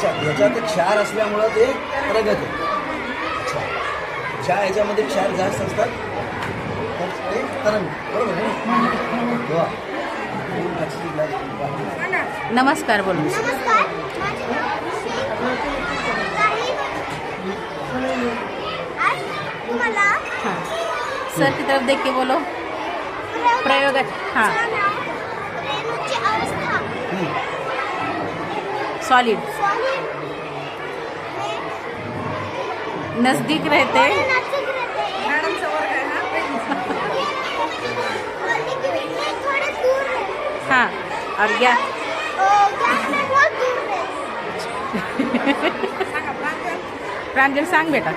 अच्छा, याच्यात क्षार असल्यामुळं ते रगत आहे. अच्छा, ज्या याच्यामध्ये क्षार जास्त असतात तर ते तरंग, बरोबर आहे ना? वा. नमस्कार बोलो. नमस्कार, माझे नाव आज तुम्हाला हाँ सर की तरफ देख के बोलो. प्रयोग. हाँ रेणूची अवस्था सॉलिड सॉलिड नजदीक रहते. नजदीक रहते हैं थोड़े दूर है हाँ और क्या गैस से बहुत दूर है प्रांजल सांग बेटा.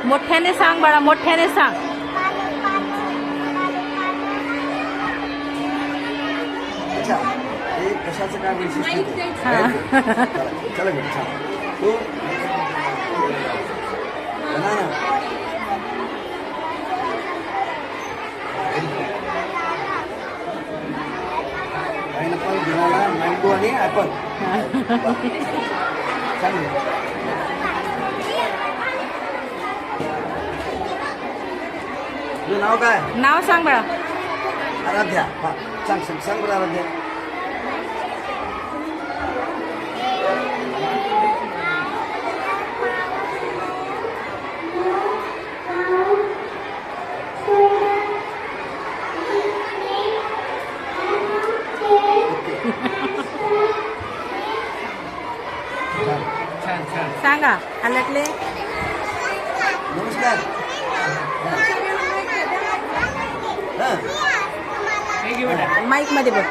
मोठ्याने सांग बाळा, मोठ्याने सांग. अच्छा, हे कशाचं काय वैशिष्ट्य आहे? हां. चला बेटा, छान. तो बनाना. पाइनएप्पल, बनाना, मँगो आणि ॲपल. चांगलं. तुझं नाव काय? नाव सांग बाळा. आराध्या. हा, सांग सांग सांग बरं आराध्या. सांगा हलटले. नमस्कार. हां. माईक मध्ये बोल.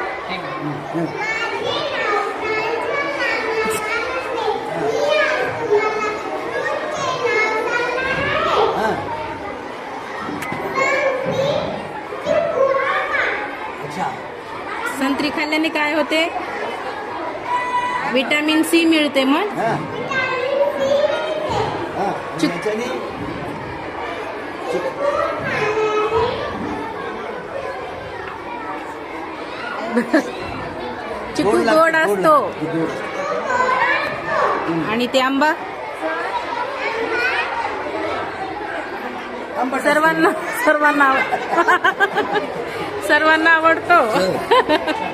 हां. अच्छा. संत्री खाल्ल्याने काय होते? विटॅमिन सी मिळते. मग हां. हां. आणि याच्याने चिकू लागते, गोड असतो. गोड. आणि ते आंबा आंबट सर्वांना सर्वांना आवडतो. असतो.